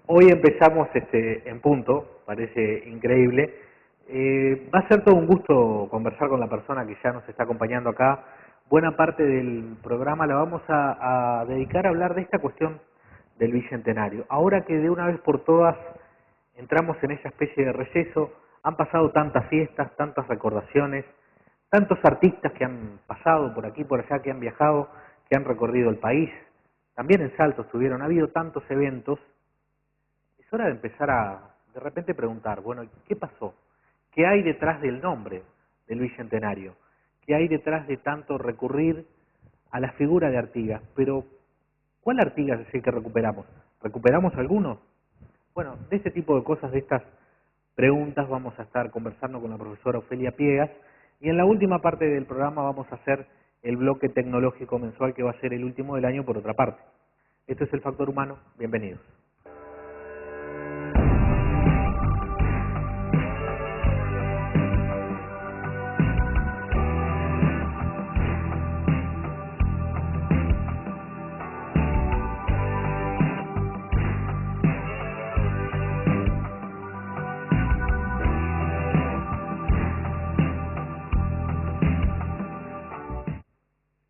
Hoy empezamos en punto, parece increíble. Va a ser todo un gusto conversar con la persona que ya nos está acompañando acá. Buena parte del programa la vamos a dedicar a hablar de esta cuestión del Bicentenario. Ahora que de una vez por todas entramos en esa especie de receso, han pasado tantas fiestas, tantas recordaciones, tantos artistas que han pasado por aquí y por allá, que han viajado, que han recorrido el país. También en Salto estuvieron, ha habido tantos eventos. Es hora de empezar a, de repente, preguntar, bueno, ¿qué pasó? ¿Qué hay detrás del nombre del Bicentenario? ¿Qué hay detrás de tanto recurrir a la figura de Artigas? Pero, ¿cuál Artigas es el que recuperamos? ¿Recuperamos algunos? Bueno, de este tipo de cosas, de estas preguntas, vamos a estar conversando con la profesora Ofelia Piegas, y en la última parte del programa vamos a hacer el bloque tecnológico mensual, que va a ser el último del año por otra parte. Esto es El Factor Humano, bienvenidos.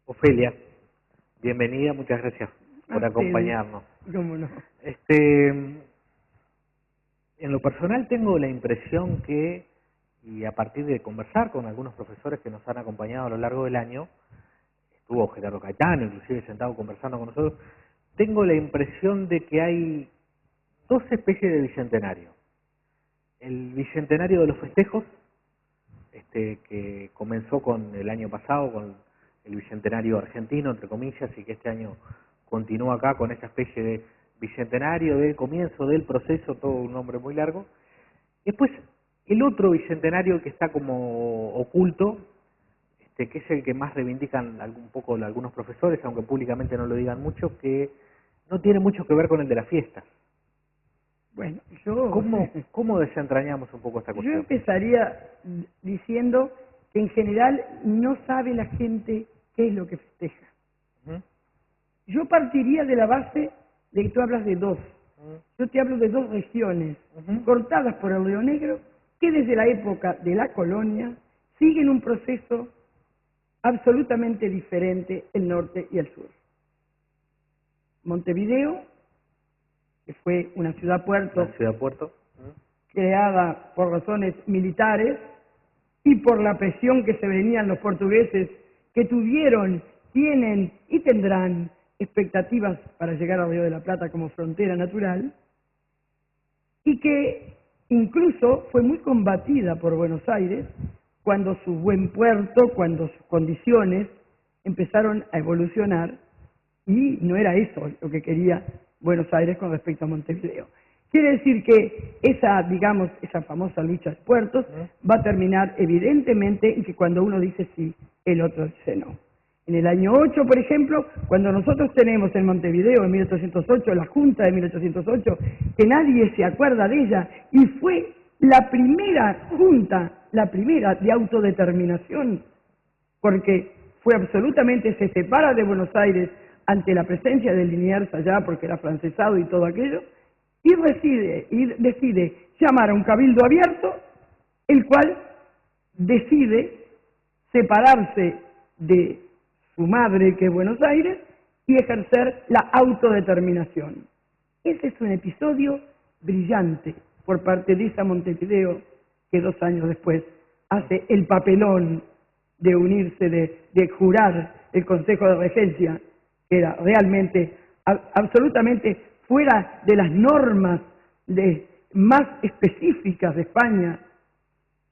Ofelia, bienvenida, muchas gracias por acompañarnos. ¿Cómo no? En lo personal tengo la impresión que, y a partir de conversar con algunos profesores que nos han acompañado a lo largo del año, estuvo Gerardo Caetano, inclusive sentado conversando con nosotros, tengo la impresión de que hay dos especies de bicentenario. El bicentenario de los festejos, que comenzó con el año pasado, con el bicentenario argentino, entre comillas, y que este año continúa acá con esta especie de bicentenario del comienzo del proceso, todo un nombre muy largo. Después, el otro bicentenario que está como oculto, que es el que más reivindican un poco algunos profesores, aunque públicamente no lo digan mucho, que no tiene mucho que ver con el de las fiestas. Bueno, ¿Cómo desentrañamos un poco esta cuestión? Yo empezaría diciendo que en general no sabe la gente qué es lo que festeja. Yo partiría de la base de que tú hablas de dos. Yo te hablo de dos regiones cortadas por el Río Negro, que desde la época de la colonia siguen un proceso absolutamente diferente, el norte y el sur. Montevideo, que fue una ciudad-puerto creada por razones militares y por la presión que se venían los portugueses, que tuvieron, tienen y tendrán expectativas para llegar al Río de la Plata como frontera natural, y que incluso fue muy combatida por Buenos Aires cuando su buen puerto, cuando sus condiciones empezaron a evolucionar, y no era eso lo que quería Buenos Aires con respecto a Montevideo. Quiere decir que esa famosa lucha de puertos va a terminar evidentemente en que cuando uno dice sí, el otro dice no. En el año 8, por ejemplo, cuando nosotros tenemos en Montevideo, en 1808, la Junta de 1808, que nadie se acuerda de ella, y fue la primera junta, la primera de autodeterminación, porque fue absolutamente, se separa de Buenos Aires ante la presencia de Liniers allá, porque era francesado y todo aquello, y decide llamar a un cabildo abierto, el cual decide separarse de su madre, que es Buenos Aires, y ejercer la autodeterminación. Ese es un episodio brillante por parte de esa Montevideo que 2 años después hace el papelón de unirse, de jurar el Consejo de Regencia, que era realmente absolutamente fuera de las normas más específicas de España,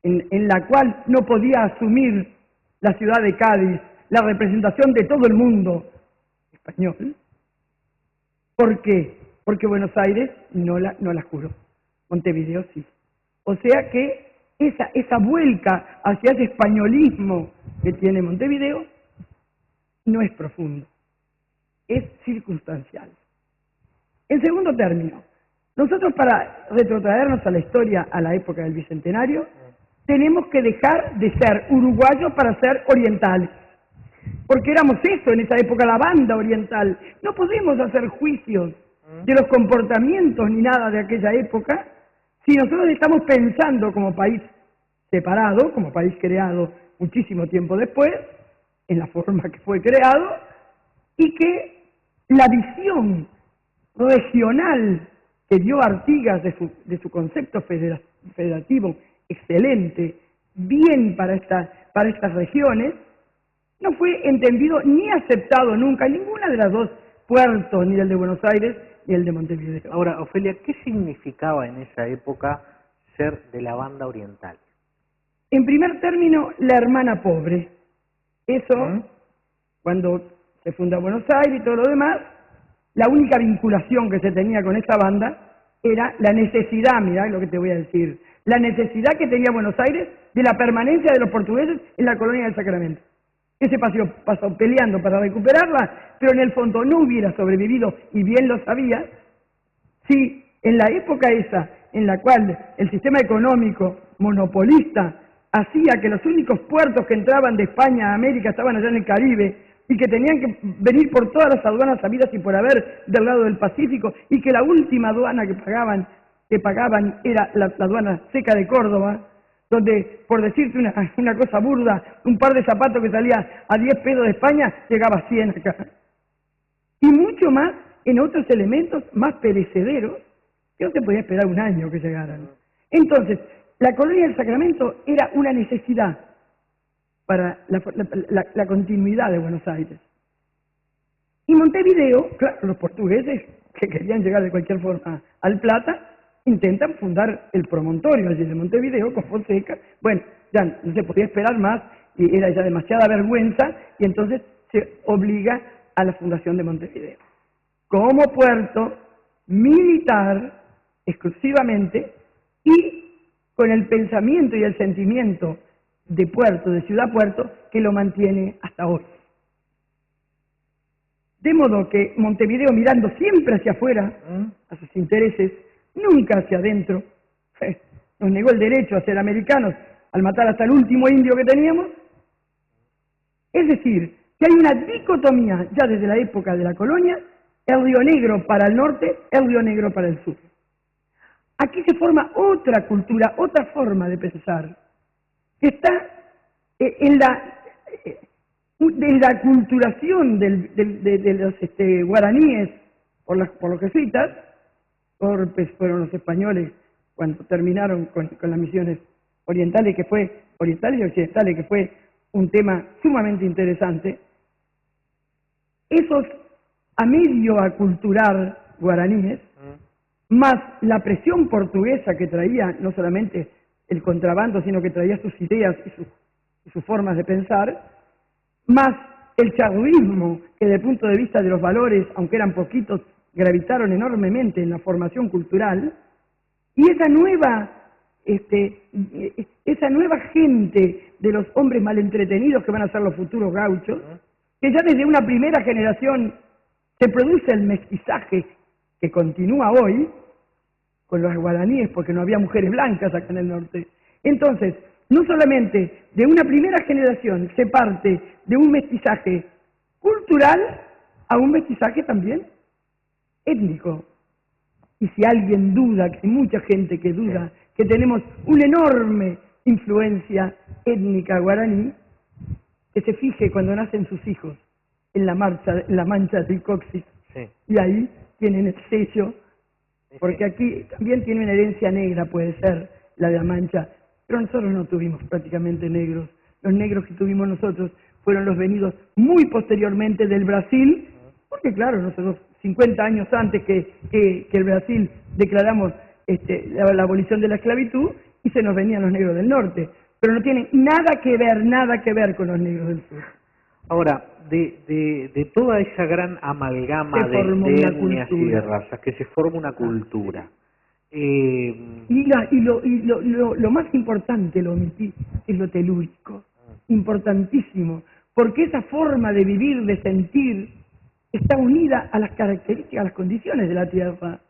en la cual no podía asumir la ciudad de Cádiz la representación de todo el mundo español. ¿Por qué? Porque Buenos Aires no la juró, Montevideo sí. O sea que esa vuelca hacia ese españolismo que tiene Montevideo no es profundo, es circunstancial. En segundo término, nosotros, para retrotraernos a la historia, a la época del Bicentenario, tenemos que dejar de ser uruguayos para ser orientales. Porque éramos eso en esa época, la banda oriental. No podemos hacer juicios de los comportamientos ni nada de aquella época, si nosotros estamos pensando como país separado, como país creado muchísimo tiempo después, en la forma que fue creado, y que la visión regional que dio Artigas de su concepto federativo excelente, bien para estas regiones, no fue entendido ni aceptado nunca en ninguna de las dos puertos, ni el de Buenos Aires ni el de Montevideo. Ahora, Ofelia, ¿qué significaba en esa época ser de la banda oriental? En primer término, la hermana pobre. Eso, cuando se funda Buenos Aires y todo lo demás, la única vinculación que se tenía con esa banda era la necesidad, mirá lo que te voy a decir, la necesidad que tenía Buenos Aires de la permanencia de los portugueses en la colonia del Sacramento. Ese pasó peleando para recuperarla, pero en el fondo no hubiera sobrevivido, y bien lo sabía, si en la época esa en la cual el sistema económico monopolista hacía que los únicos puertos que entraban de España a América estaban allá en el Caribe, y que tenían que venir por todas las aduanas habidas y por haber del lado del Pacífico, y que la última aduana que pagaban era la aduana seca de Córdoba, donde, por decirte una cosa burda, un par de zapatos que salía a 10 pesos de España, llegaba a 100 acá. Y mucho más en otros elementos más perecederos, que no se podía esperar un año que llegaran. Entonces, la colonia del Sacramento era una necesidad para la continuidad de Buenos Aires. Y Montevideo, claro, los portugueses que querían llegar de cualquier forma al Plata, intentan fundar el promontorio allí de Montevideo con Fonseca. Bueno, ya no se podía esperar más y era ya demasiada vergüenza, y entonces se obliga a la fundación de Montevideo como puerto militar exclusivamente, y con el pensamiento y el sentimiento de puerto, de ciudad-puerto, que lo mantiene hasta hoy. De modo que Montevideo, mirando siempre hacia afuera, a sus intereses, nunca hacia adentro, nos negó el derecho a ser americanos al matar hasta el último indio que teníamos. Es decir, que hay una dicotomía ya desde la época de la colonia: el Río Negro para el norte, el Río Negro para el sur. Aquí se forma otra cultura, otra forma de pensar, que está en la culturación de los guaraníes por los jesuitas. Fueron los españoles cuando terminaron con las misiones orientales y occidentales, que fue un tema sumamente interesante. Esos a medio aculturar guaraníes, más la presión portuguesa que traía no solamente el contrabando, sino que traía sus ideas y sus formas de pensar, más el charruismo, que desde el punto de vista de los valores, aunque eran poquitos, gravitaron enormemente en la formación cultural, y esa nueva gente de los hombres mal entretenidos que van a ser los futuros gauchos, que ya desde una primera generación se produce el mestizaje que continúa hoy con los guaraníes, porque no había mujeres blancas acá en el norte. Entonces, no solamente de una primera generación se parte de un mestizaje cultural a un mestizaje también étnico. Y si alguien duda, que hay mucha gente que duda, que tenemos una enorme influencia étnica guaraní, que se fije cuando nacen sus hijos en la mancha del coxis, y ahí tienen el sello, porque aquí también tiene una herencia negra, puede ser la de la mancha, pero nosotros no tuvimos prácticamente negros. Los negros que tuvimos nosotros fueron los venidos muy posteriormente del Brasil, porque claro, nosotros 50 años antes que el Brasil declaramos la abolición de la esclavitud, y se nos venían los negros del norte, pero no tienen nada que ver con los negros del sur. Ahora, de toda esa gran amalgama de etnias y de razas, que se forma una cultura. Y lo más importante, lo omití, es lo telúrico, importantísimo, porque esa forma de vivir, de sentir, está unida a las características, a las condiciones de la tierra.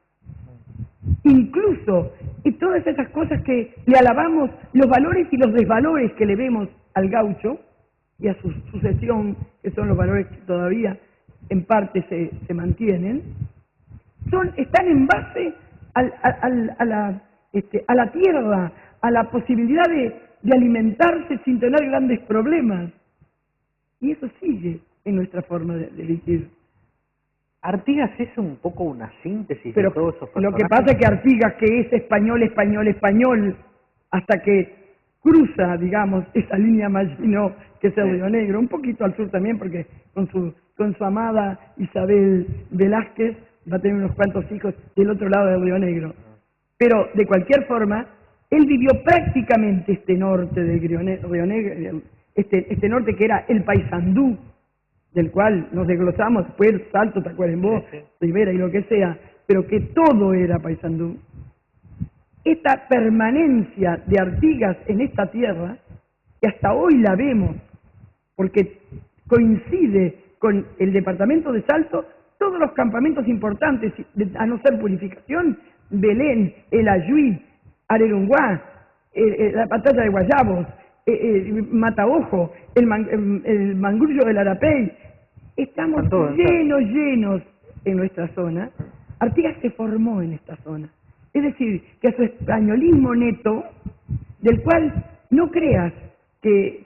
Incluso, y todas esas cosas que le alabamos, los valores y los desvalores que le vemos al gaucho y a su sucesión, que son los valores que todavía en parte se mantienen, están en base a la tierra, a la posibilidad de alimentarse sin tener grandes problemas. Y eso sigue en nuestra forma de vivir. Artigas es un poco una síntesis Pero de todos esos lo personajes. que pasa es que Artigas, que es español, hasta que cruza, digamos, esa línea Maginot, que es el Río Negro, un poquito al sur también, porque con su amada Isabel Velázquez va a tener unos cuantos hijos del otro lado del Río Negro. Pero, de cualquier forma, él vivió prácticamente este norte del Río Negro, este norte que era el Paysandú, del cual nos desglosamos después, Salto, Tacuarembó, Rivera y lo que sea, pero que todo era Paysandú. Esta permanencia de Artigas en esta tierra, que hasta hoy la vemos, porque coincide con el departamento de Salto, todos los campamentos importantes, a no ser Purificación, Belén, El Ayuí, Arerunguá, la batalla de Guayabos, Mataojo, el Mangrullo del Arapey, estamos llenos en nuestra zona. Artigas se formó en esta zona. Es decir, que a su españolismo neto, del cual no creas que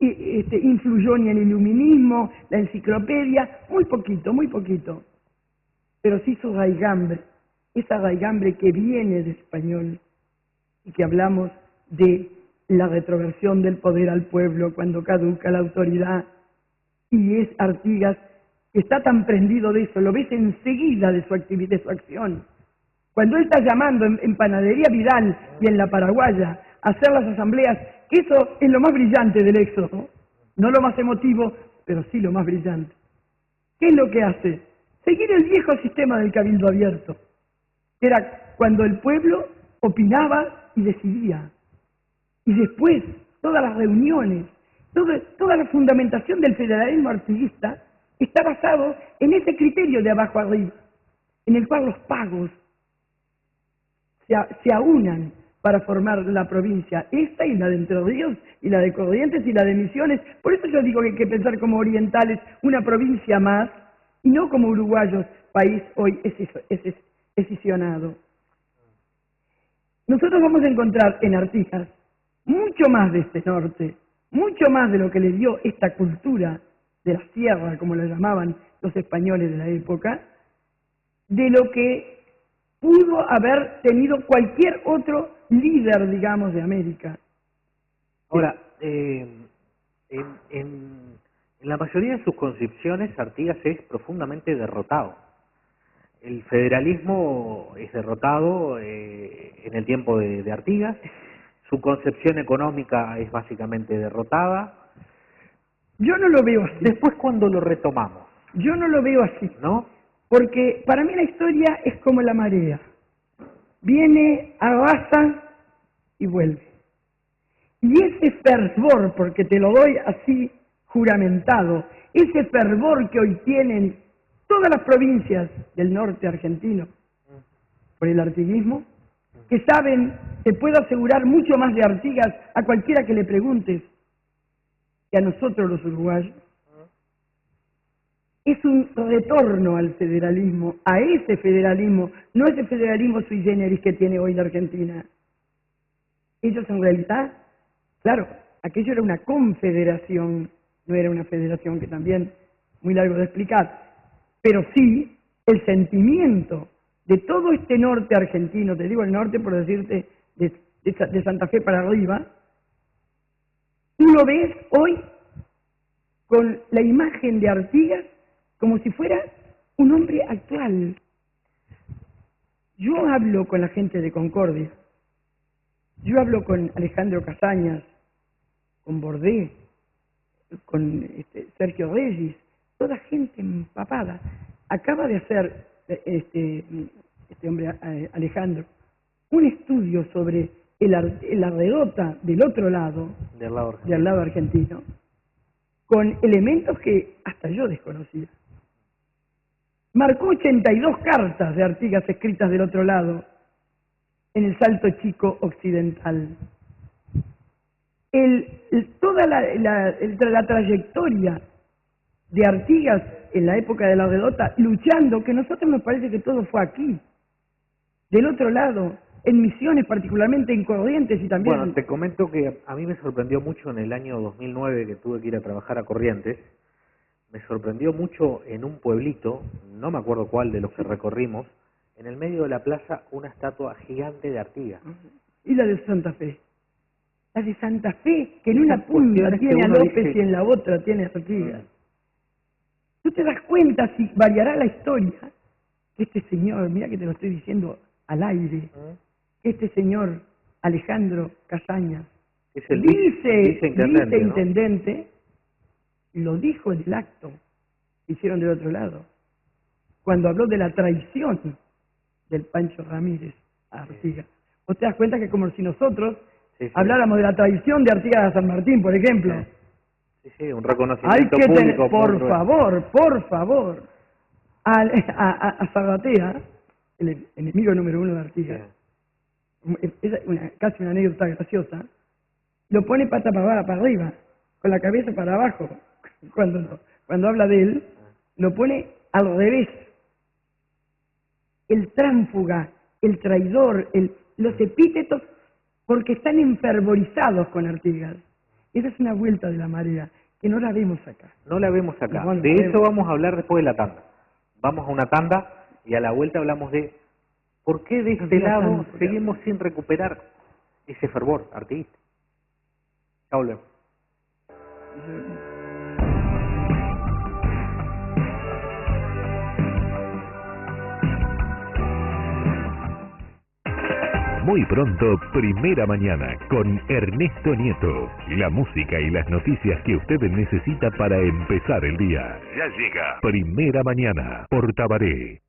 influyó ni el iluminismo, la enciclopedia, muy poquito, pero sí su raigambre, esa raigambre que viene de español y que hablamos de la retroversión del poder al pueblo cuando caduca la autoridad, y es Artigas que está tan prendido de eso, lo ves enseguida de su actividad, de su acción. Cuando él está llamando en Panadería Vidal y en La Paraguaya a hacer las asambleas, que eso es lo más brillante del éxodo, no lo más emotivo, pero sí lo más brillante. ¿Qué es lo que hace? Seguir el viejo sistema del cabildo abierto, que era cuando el pueblo opinaba y decidía. Y después, todas las reuniones, toda la fundamentación del federalismo artiguista está basado en ese criterio de abajo arriba, en el cual los pagos se aunan para formar la provincia, esta y la de Entre Ríos, y la de Corrientes y la de Misiones. Por eso yo digo que hay que pensar como orientales, una provincia más, y no como uruguayos, país hoy escisionado. Nosotros vamos a encontrar en Artigas mucho más de este norte, mucho más de lo que le dio esta cultura de la sierra, como la llamaban los españoles de la época, de lo que pudo haber tenido cualquier otro líder, digamos, de América. Ahora, en la mayoría de sus concepciones, Artigas es profundamente derrotado. El federalismo es derrotado en el tiempo de Artigas, su concepción económica es básicamente derrotada. Yo no lo veo así. Después, cuando lo retomamos, yo no lo veo así, ¿no? Porque para mí la historia es como la marea. Viene, arrasa y vuelve. Y ese fervor, porque te lo doy así juramentado, ese fervor que hoy tienen todas las provincias del norte argentino por el artiguismo, que saben, te puedo asegurar mucho más de Artigas a cualquiera que le preguntes que a nosotros los uruguayos, es un retorno al federalismo, a ese federalismo, no ese federalismo sui generis que tiene hoy la Argentina. Ellos en realidad, claro, aquello era una confederación, no era una federación, que también muy largo de explicar, pero sí el sentimiento de todo este norte argentino, te digo el norte por decirte de Santa Fe para arriba, tú lo ves hoy con la imagen de Artigas como si fuera un hombre actual. Yo hablo con la gente de Concordia, yo hablo con Alejandro Casañas, con Bordé, con Sergio Reyes, toda gente empapada. Acaba de hacer este hombre Alejandro un estudio sobre la redota del otro lado, del lado argentino, con elementos que hasta yo desconocía. Marcó 82 cartas de Artigas escritas del otro lado, en el Salto Chico occidental. Toda la trayectoria de Artigas en la época de la redota, luchando, que a nosotros nos parece que todo fue aquí. Del otro lado, en Misiones, particularmente en Corrientes y también... Bueno, te comento que a mí me sorprendió mucho en el año 2009 que tuve que ir a trabajar a Corrientes. Me sorprendió mucho en un pueblito, no me acuerdo cuál de los que recorrimos, en el medio de la plaza una estatua gigante de Artigas. Y la de Santa Fe. La de Santa Fe, que en una Esas punta cuestiones que tiene a uno López dice- y en la otra tiene a Artigas. Tú te das cuenta, si variará la historia, que este señor, mira que te lo estoy diciendo al aire, que este señor Alejandro Casañas, Es el viceintendente, ¿no? viceintendente, lo dijo en el acto que hicieron del otro lado, cuando habló de la traición del Pancho Ramírez a Artigas. ¿Vos te das cuenta que como si nosotros Sí, sí. habláramos de la traición de Artigas a San Martín, por ejemplo? Sí, sí, un Hay reconocimiento que tener, público. por favor, a Zarratea, el enemigo número 1 de Artigas, casi una anécdota graciosa, lo pone pata para arriba, con la cabeza para abajo, cuando habla de él, lo pone al revés. El tránsfuga, el traidor, los epítetos, porque están enfervorizados con Artigas. Esa es una vuelta de la marea, que no la vemos acá. No la vemos acá. Igual De la eso vemos. vamos a hablar después de la tanda. Vamos a una tanda y a la vuelta hablamos de por qué de este Había lado tanto que seguimos sin recuperar ese fervor artista. Ya volvemos. Muy pronto, Primera Mañana, con Ernesto Nieto. La música y las noticias que usted necesita para empezar el día. Ya llega Primera Mañana, por Tabaré.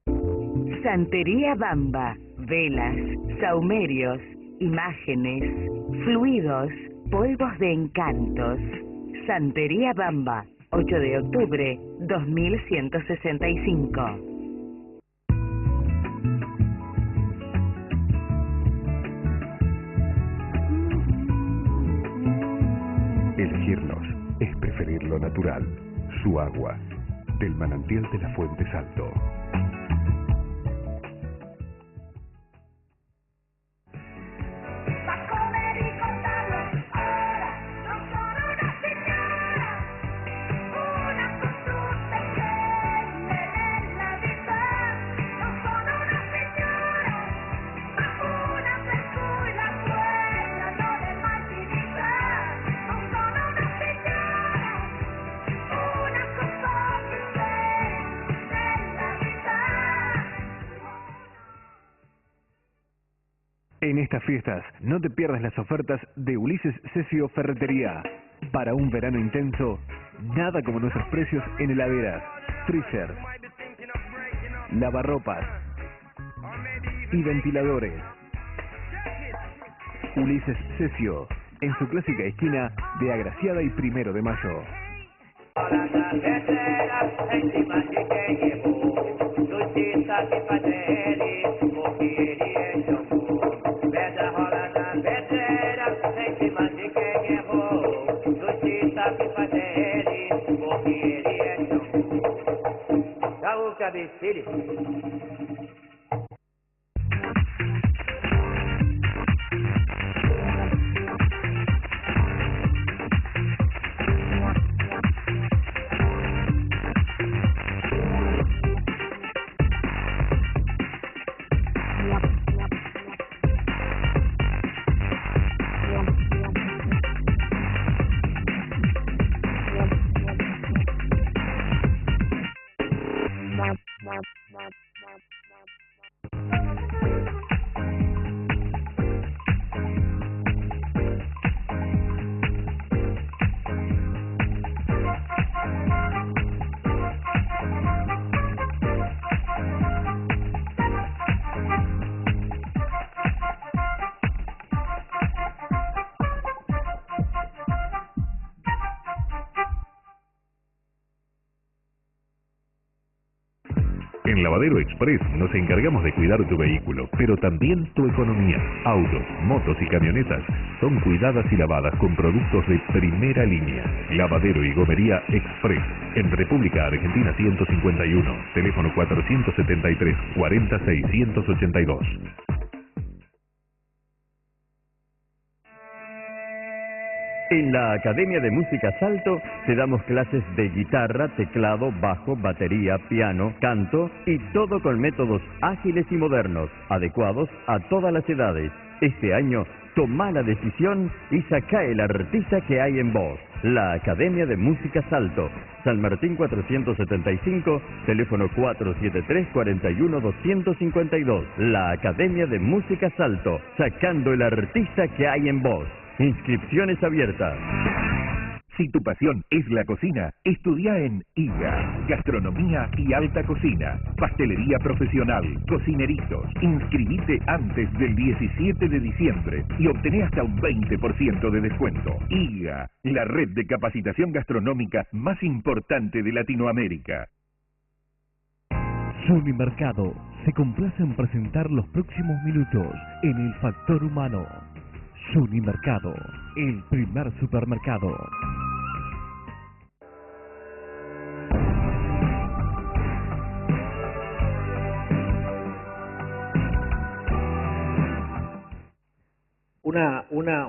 Santería Bamba, velas, saumerios, imágenes, fluidos, polvos de encantos. Santería Bamba, 8 de octubre, 2165. Elegirnos es preferir lo natural, su agua, del manantial de la Fuente Salto. En estas fiestas, no te pierdas las ofertas de Ulises Cesio Ferretería. Para un verano intenso, nada como nuestros precios en heladeras, freezer, lavarropas y ventiladores. Ulises Cesio, en su clásica esquina de Agraciada y 1 de Mayo. Lavadero Express nos encargamos de cuidar tu vehículo, pero también tu economía. Autos, motos y camionetas son cuidadas y lavadas con productos de primera línea. Lavadero y Gomería Express, en República Argentina 151, teléfono 473 40 682. En la Academia de Música Salto te damos clases de guitarra, teclado, bajo, batería, piano, canto y todo con métodos ágiles y modernos, adecuados a todas las edades. Este año, toma la decisión y saca el artista que hay en vos. La Academia de Música Salto, San Martín 475, teléfono 473-41-252. La Academia de Música Salto, sacando el artista que hay en vos. Inscripciones abiertas. Si tu pasión es la cocina, estudia en IGA, Gastronomía y Alta Cocina, Pastelería Profesional, Cocineritos. Inscribite antes del 17 de diciembre y obtené hasta un 20% de descuento. IGA, la red de capacitación gastronómica más importante de Latinoamérica. Sunimercado se complace en presentar los próximos minutos en el Factor Humano. Sunimercado, el primer supermercado.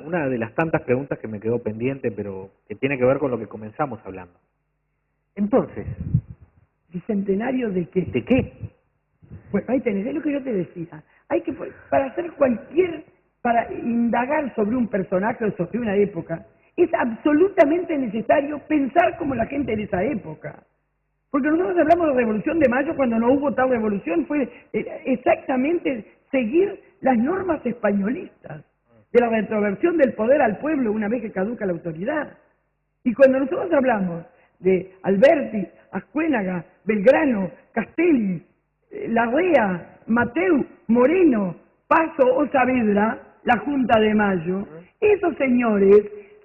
Una de las tantas preguntas que me quedó pendiente, pero que tiene que ver con lo que comenzamos hablando. Entonces, ¿Bicentenario de qué? ¿de qué? Pues ahí tenés, es lo que yo te decía. Hay que, para hacer para indagar sobre un personaje o sobre una época, es absolutamente necesario pensar como la gente de esa época. Porque nosotros hablamos de Revolución de Mayo cuando no hubo tal revolución, fue exactamente seguir las normas españolistas de la retroversión del poder al pueblo una vez que caduca la autoridad. Y cuando nosotros hablamos de Alberti, Ascuénaga, Belgrano, Castelli, Larrea, Mateu, Moreno, Paso o Saavedra, la Junta de Mayo, esos señores,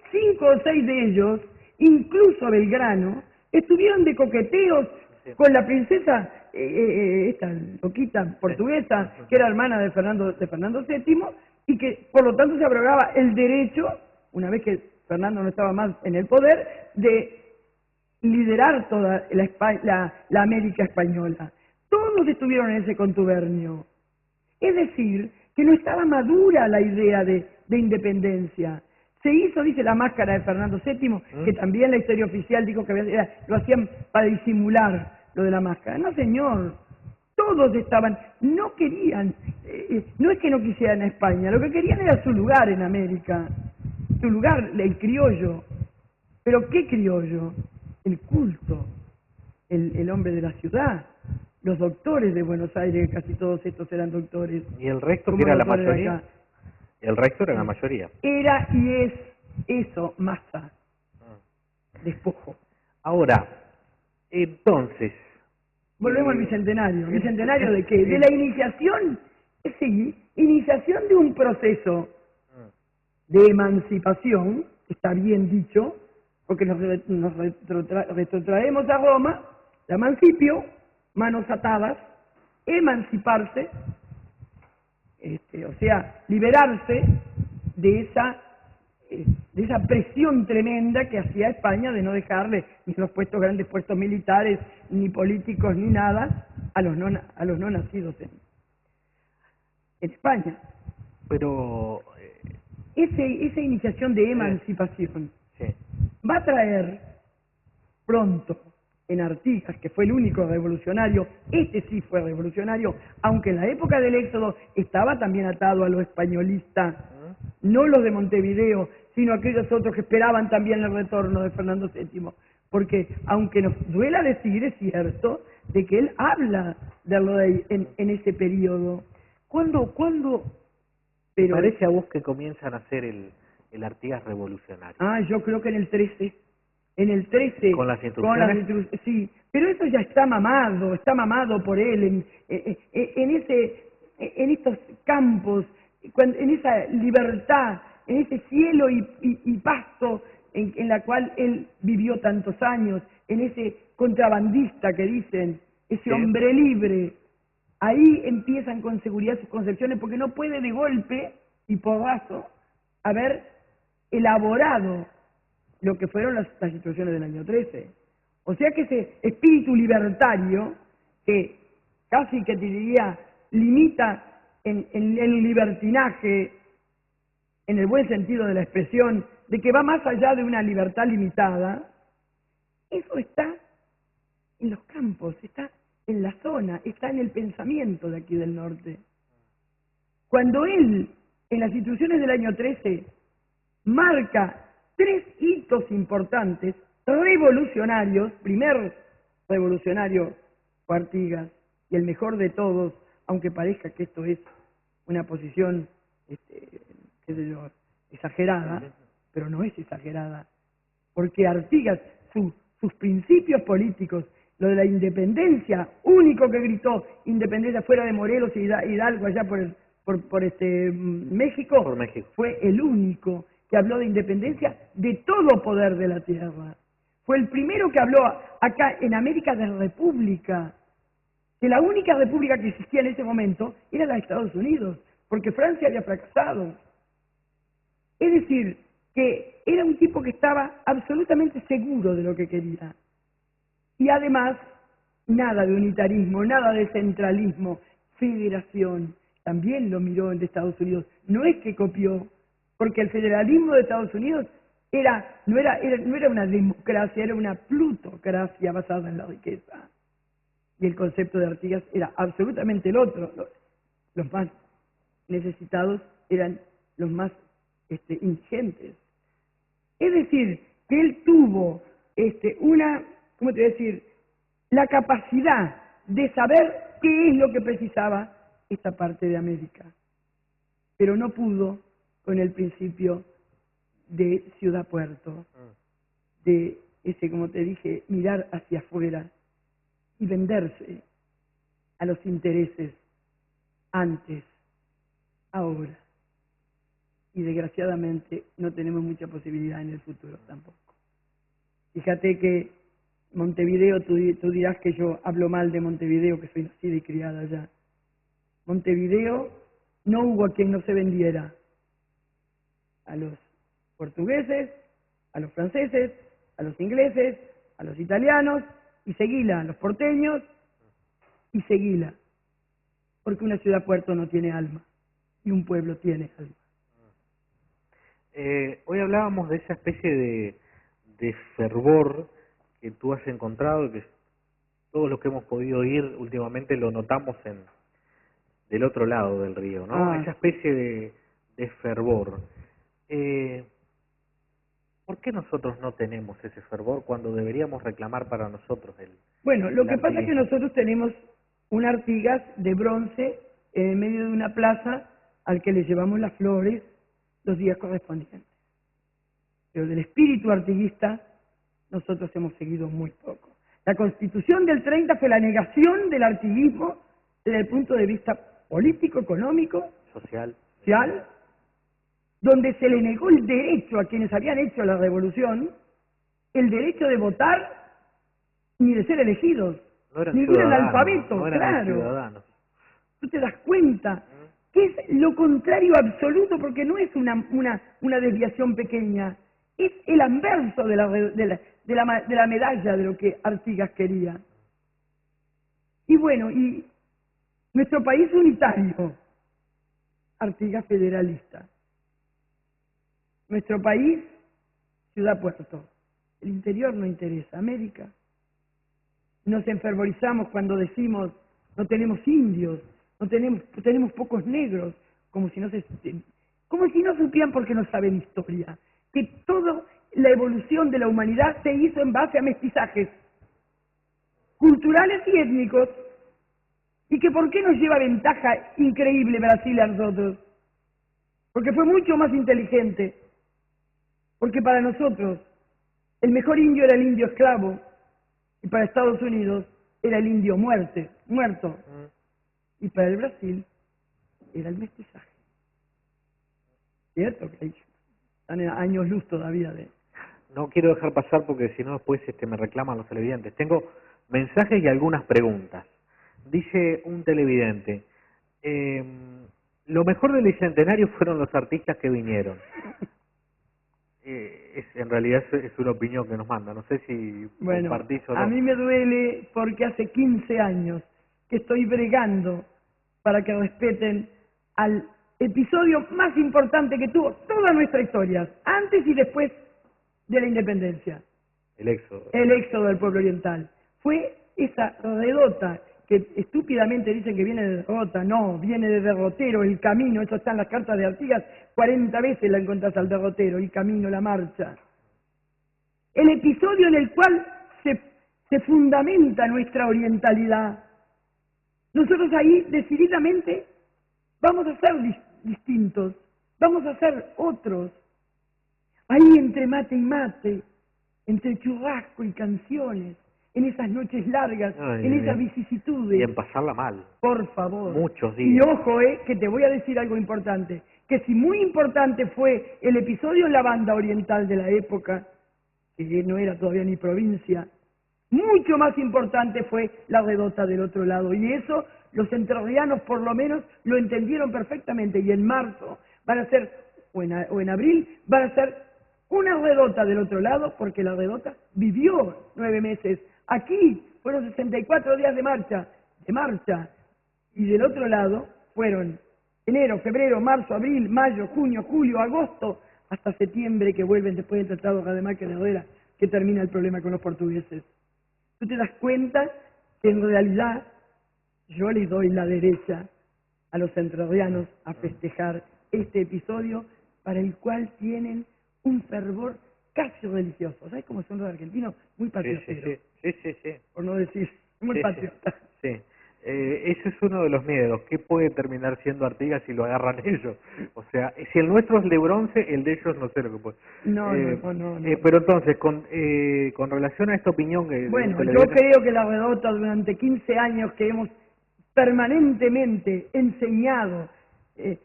5 o 6 de ellos, incluso Belgrano, estuvieron de coqueteos con la princesa, esta loquita portuguesa, que era hermana de Fernando VII, y que por lo tanto se abrogaba el derecho, una vez que Fernando no estaba más en el poder, de liderar toda la América española. Todos estuvieron en ese contubernio. Es decir, que no estaba madura la idea de independencia. Se hizo, dice, la máscara de Fernando VII, que también la historia oficial dijo que lo hacían para disimular lo de la máscara. No, señor, todos estaban, no querían, no es que no quisieran a España, lo que querían era su lugar en América, su lugar, el criollo. ¿Pero qué criollo? El culto, el hombre de la ciudad. Los doctores de Buenos Aires, casi todos estos eran doctores. ¿Y el resto, que era la mayoría? El resto era la mayoría. Era y es eso, masa. Despojo. Ahora, entonces... Volvemos al Bicentenario. ¿Bicentenario de qué? De la iniciación, sí, iniciación de un proceso de emancipación, está bien dicho, porque nos retrotraemos a Roma, la emancipio, manos atadas, emanciparse, o sea, liberarse de esa presión tremenda que hacía España de no dejarle ni los grandes puestos militares, ni políticos, ni nada a los no nacidos en España. Pero esa iniciación de emancipación sí, va a traer pronto en Artigas, que fue el único revolucionario, este sí fue revolucionario, aunque en la época del Éxodo estaba también atado a lo españolista, no los de Montevideo, sino aquellos otros que esperaban también el retorno de Fernando VII, porque aunque nos duela decir, es cierto, de que él habla del rey en ese periodo. ¿Cuándo Pero, te parece a vos que comienzan a hacer el Artigas revolucionario? Yo creo que en el 13. En el 13. ¿Con las instrucciones? Sí, pero eso ya está mamado por él en estos campos, en esa libertad, en ese cielo y pasto en la cual él vivió tantos años, en ese contrabandista que dicen, ese hombre libre ahí empiezan con seguridad sus concepciones, porque no puede de golpe y porrazo haber elaborado lo que fueron las instituciones del año 13. O sea que ese espíritu libertario, que casi que te diría limita en el libertinaje, en el buen sentido de la expresión, de que va más allá de una libertad limitada, eso está en los campos, está en la zona, está en el pensamiento de aquí del norte. Cuando él, en las instituciones del año 13, marca 3 hitos importantes, revolucionarios, primer revolucionario fue Artigas, y el mejor de todos, aunque parezca que esto es una posición, qué sé yo, exagerada, pero no es exagerada, porque Artigas, sus principios políticos, lo de la independencia, único que gritó independencia fuera de Morelos y Hidalgo allá por México, fue el único que habló de independencia de todo poder de la tierra. Fue el primero que habló acá en América de república, que la única república que existía en ese momento era la de Estados Unidos, porque Francia había fracasado. Es decir, que era un tipo que estaba absolutamente seguro de lo que quería. Y además, nada de unitarismo, nada de centralismo, federación. También lo miró en Estados Unidos. No es que copió, porque el federalismo de Estados Unidos no era una democracia, era una plutocracia basada en la riqueza. Y el concepto de Artigas era absolutamente el otro. Los más necesitados eran los más indigentes. Es decir, que él tuvo ¿cómo te voy a decir? La capacidad de saber qué es lo que precisaba esta parte de América. Pero no pudo con el principio de ciudad-puerto, de ese, como te dije, mirar hacia afuera y venderse a los intereses antes, ahora. Y desgraciadamente no tenemos mucha posibilidad en el futuro tampoco. Fíjate que Montevideo, tú dirás que yo hablo mal de Montevideo, que soy nacida y criada allá. Montevideo no hubo a quien no se vendiera. A los portugueses, a los franceses, a los ingleses, a los italianos, y seguila, a los porteños, y seguila. Porque una ciudad-puerto no tiene alma, y un pueblo tiene alma. Hoy hablábamos de esa especie de fervor que tú has encontrado, que todos los que hemos podido ir últimamente lo notamos del otro lado del río, ¿no? Esa especie de fervor. ¿Por qué nosotros no tenemos ese fervor cuando deberíamos reclamar para nosotros Bueno, lo que pasa es que nosotros tenemos un Artigas de bronce en medio de una plaza al que le llevamos las flores los días correspondientes. Pero del espíritu artiguista nosotros hemos seguido muy poco. La Constitución del 30 fue la negación del artiguismo desde el punto de vista político, económico, social, donde se le negó el derecho a quienes habían hecho la revolución, el derecho de votar ni de ser elegidos, ni de el alfabeto, no claro. Tú te das cuenta que es lo contrario absoluto, porque no es una desviación pequeña, es el anverso de la medalla de lo que Artigas quería. Y bueno, y nuestro país unitario, Artigas federalista. Nuestro país, ciudad-puerto. El interior no interesa, América. Nos enfervorizamos cuando decimos no tenemos indios, tenemos pocos negros, como si no supieran porque no saben historia. Que toda la evolución de la humanidad se hizo en base a mestizajes culturales y étnicos, y que por qué nos lleva ventaja increíble Brasil a nosotros, porque fue mucho más inteligente, porque para nosotros el mejor indio era el indio esclavo, y para Estados Unidos era el indio muerto, y para el Brasil era el mestizaje. ¿Cierto? Que están en años luz todavía de... No quiero dejar pasar porque si no después me reclaman los televidentes. Tengo mensajes y algunas preguntas. Dice un televidente, lo mejor del Bicentenario fueron los artistas que vinieron. En realidad es una opinión que nos manda, no sé si Bueno, compartís o no. a mí me duele porque hace 15 años que estoy bregando para que respeten al episodio más importante que tuvo toda nuestra historia, antes y después de la independencia. El éxodo. El éxodo del pueblo oriental. Fue esa redota que estúpidamente dicen que viene de derrota. No, viene de derrotero, el camino. Eso está en las cartas de Artigas. 40 veces la encontrás al derrotero, el camino, la marcha. El episodio en el cual se fundamenta nuestra orientalidad. Nosotros ahí decididamente vamos a ser distintos, vamos a ser otros. Ahí entre mate y mate, entre churrasco y canciones, en esas noches largas, en esas vicisitudes. Y en pasarla mal. Por favor. Muchos días. Y ojo, que te voy a decir algo importante, que si muy importante fue el episodio en la banda oriental de la época, que no era todavía ni provincia, mucho más importante fue la redota del otro lado. Y eso los entrerrianos por lo menos lo entendieron perfectamente. Y en marzo van a ser, o en abril, van a ser una redota del otro lado, porque la redota vivió 9 meses. Aquí fueron 64 días de marcha. Y del otro lado fueron enero, febrero, marzo, abril, mayo, junio, julio, agosto, hasta septiembre, que vuelven después del Tratado Rademacher de Herrera, que termina el problema con los portugueses. Tú te das cuenta que en realidad yo les doy la derecha a los entrerrianos a festejar este episodio para el cual tienen un fervor casi religioso. ¿Sabes cómo son los argentinos? Muy patrioteros. Sí. Por no decir, muy patriotas. Sí. Ese es uno de los miedos. ¿Qué puede terminar siendo Artigas si lo agarran ellos? O sea, si el nuestro es de bronce, el de ellos no sé lo que puede. No. Pero entonces, con relación a esta opinión que... Bueno, yo creo que la redota durante 15 años que hemos permanentemente enseñado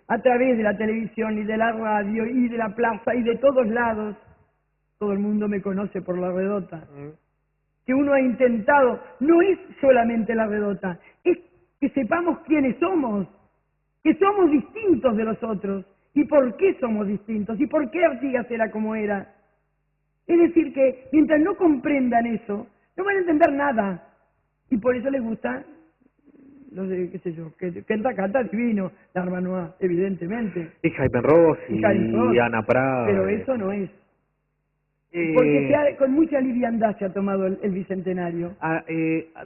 a través de la televisión y de la radio y de la plaza y de todos lados, todo el mundo me conoce por la redota. Que uno ha intentado, no es solamente la redota, es que sepamos quiénes somos, que somos distintos de los otros, y por qué somos distintos, y por qué Artigas era como era. Es decir, que mientras no comprendan eso, no van a entender nada, y por eso les gusta, no sé, qué sé yo, que canta divino, la hermanoa, evidentemente. Y Jaime Ross, y Ana Prada. Pero eso no es. Porque con mucha liviandad se ha tomado el Bicentenario.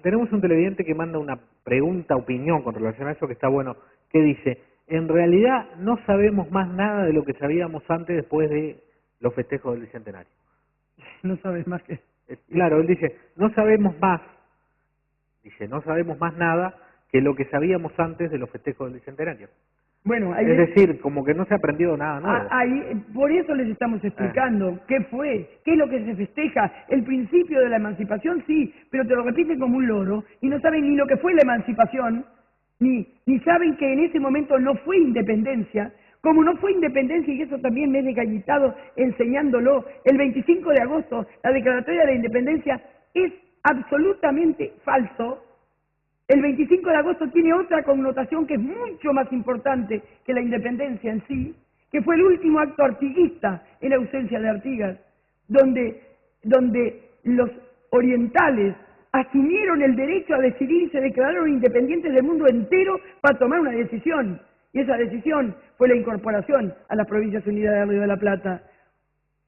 Tenemos un televidente que manda una pregunta, opinión con relación a eso, que está bueno, que dice, en realidad no sabemos más nada de lo que sabíamos antes después de los festejos del Bicentenario. No sabes más que... Claro, él dice, no sabemos más nada que lo que sabíamos antes de los festejos del Bicentenario. Bueno, es decir, como que no se ha aprendido nada nuevo. Por eso les estamos explicando qué fue, qué es lo que se festeja. El principio de la emancipación, sí, pero te lo repiten como un loro y no saben ni lo que fue la emancipación, ni saben que en ese momento no fue independencia. Como no fue independencia, y eso también me he desgallitado enseñándolo, el 25 de agosto, la declaratoria de la independencia es absolutamente falso. El 25 de agosto tiene otra connotación que es mucho más importante que la independencia en sí, que fue el último acto artiguista en ausencia de Artigas, donde los orientales asumieron el derecho a decidir y se declararon independientes del mundo entero para tomar una decisión. Y esa decisión fue la incorporación a las Provincias Unidas del Río de la Plata.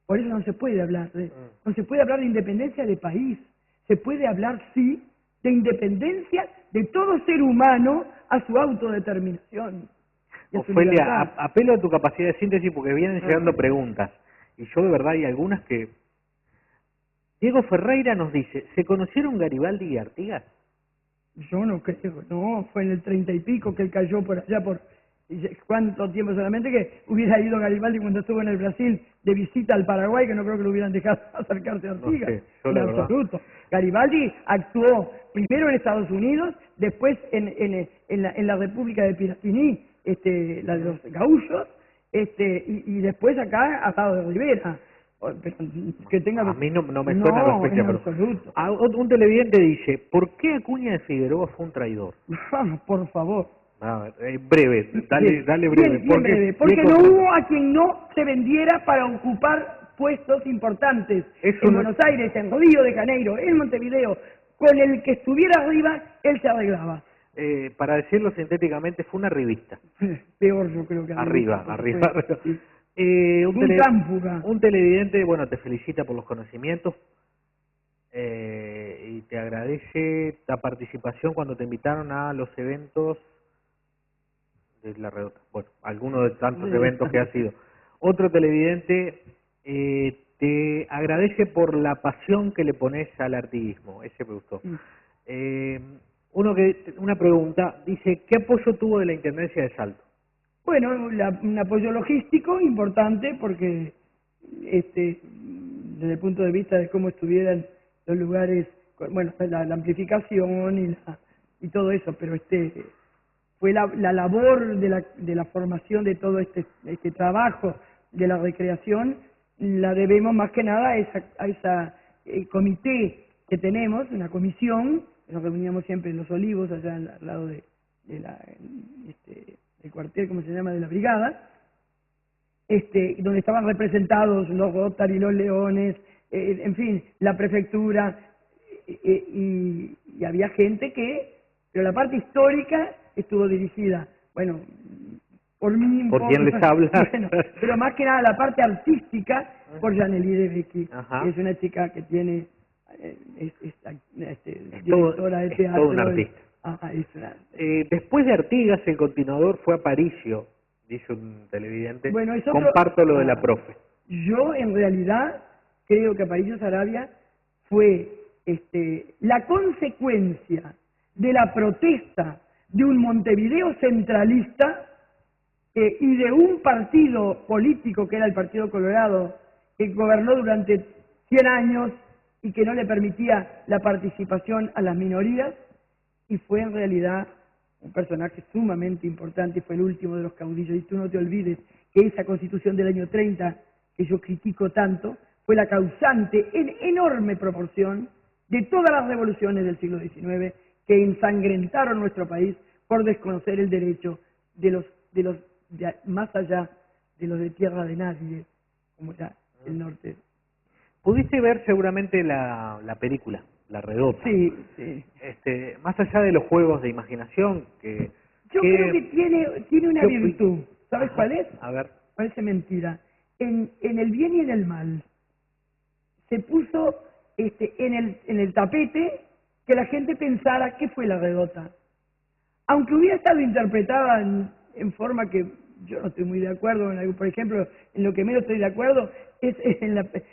Por eso no se puede hablar no se puede hablar de independencia de país. Se puede hablar, sí, de independencia de todo ser humano a su autodeterminación. Ofelia, apelo a tu capacidad de síntesis porque vienen llegando preguntas. Y yo de verdad hay algunas que... Diego Ferreira nos dice, ¿se conocieron Garibaldi y Artigas? Yo no creo, no, fue en el 30 y pico que él cayó por allá por... ¿Cuánto tiempo solamente que hubiera ido Garibaldi cuando estuvo en el Brasil de visita al Paraguay, que no creo que lo hubieran dejado acercarse a Artigas? No sé, en absoluto. Garibaldi actuó primero en Estados Unidos, después en la República de Piratiní, la de los gaullos, y después acá a Pablo de Rivera. Pero que tenga... A mí no me suena la fecha, en pero... absoluto. Un televidente dice, ¿por qué Acuña de Figueroa fue un traidor? Por favor. A ver, breve, dale breve. Bien breve, porque no hubo a quien no se vendiera para ocupar puestos importantes en Buenos Aires, en Río de Janeiro, en Montevideo. Con el que estuviera arriba, él se arreglaba. Para decirlo sintéticamente, fue una revista. Peor, yo creo que Arriba. Sí. Un televidente, bueno, te felicita por los conocimientos y te agradece la participación cuando te invitaron a los eventos de La Redota. Bueno, alguno de tantos eventos que ha sido. Otro televidente te agradece por la pasión que le pones al artiguismo. Ese me gustó. Una pregunta, dice, ¿qué apoyo tuvo de la Intendencia de Salto? Bueno, un apoyo logístico importante porque desde el punto de vista de cómo estuvieran los lugares, bueno, la amplificación y todo eso, pero fue la labor de la formación de todo este trabajo de la recreación, la debemos más que nada a esa comité que tenemos, una comisión, nos reuníamos siempre en Los Olivos, allá al lado del cuartel, ¿cómo se llama?, de la brigada, donde estaban representados los Rotary, los Leones, en fin, la prefectura, y había gente pero la parte histórica estuvo dirigida, bueno, por mí. ¿Por quién les habla? Bueno, pero más que nada la parte artística por Janely de Becky, que es una chica que tiene, directora de teatro. Es todo un artista. Después de Artigas, el continuador fue Aparicio, dice un televidente. Bueno, comparto lo de la profe. Yo, en realidad, creo que Aparicio Saravia fue la consecuencia de la protesta de un Montevideo centralista y de un partido político que era el Partido Colorado, que gobernó durante 100 años y que no le permitía la participación a las minorías, y fue en realidad un personaje sumamente importante, fue el último de los caudillos, y tú no te olvides que esa Constitución del año 30, que yo critico tanto, fue la causante en enorme proporción de todas las revoluciones del siglo XIX que ensangrentaron nuestro país por desconocer el derecho más allá de los de tierra de nadie, como era el norte. Pudiste ver seguramente la película, La Redota. Sí. Más allá de los juegos de imaginación que... Yo creo que tiene una virtud. ¿Sabes cuál es? A ver. Parece mentira. En el bien y en el mal. Se puso en el tapete que la gente pensara qué fue La Redota. Aunque hubiera estado interpretada en forma que yo no estoy muy de acuerdo, por ejemplo, en lo que menos estoy de acuerdo es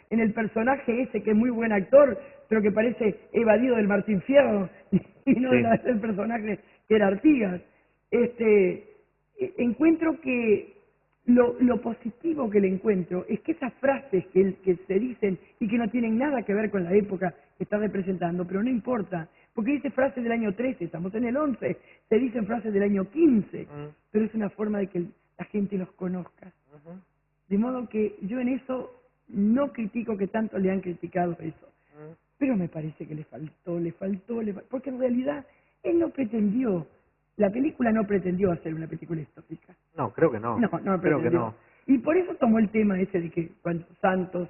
en el personaje ese que es muy buen actor, pero que parece evadido del Martín Fierro y no del personaje que era Artigas. Encuentro que lo positivo que le encuentro es que esas frases que se dicen y que no tienen nada que ver con la época que está representando, pero no importa, porque dice frases del año 13, estamos en el 11, se dicen frases del año 15, pero es una forma de que la gente los conozca. De modo que yo en eso no critico que tanto le han criticado eso, pero me parece que le faltó, porque en realidad él no pretendió, la película no pretendió hacer una película histórica. No, creo que no. No creo pretendió. que no. Y por eso tomó el tema ese de que cuando Santos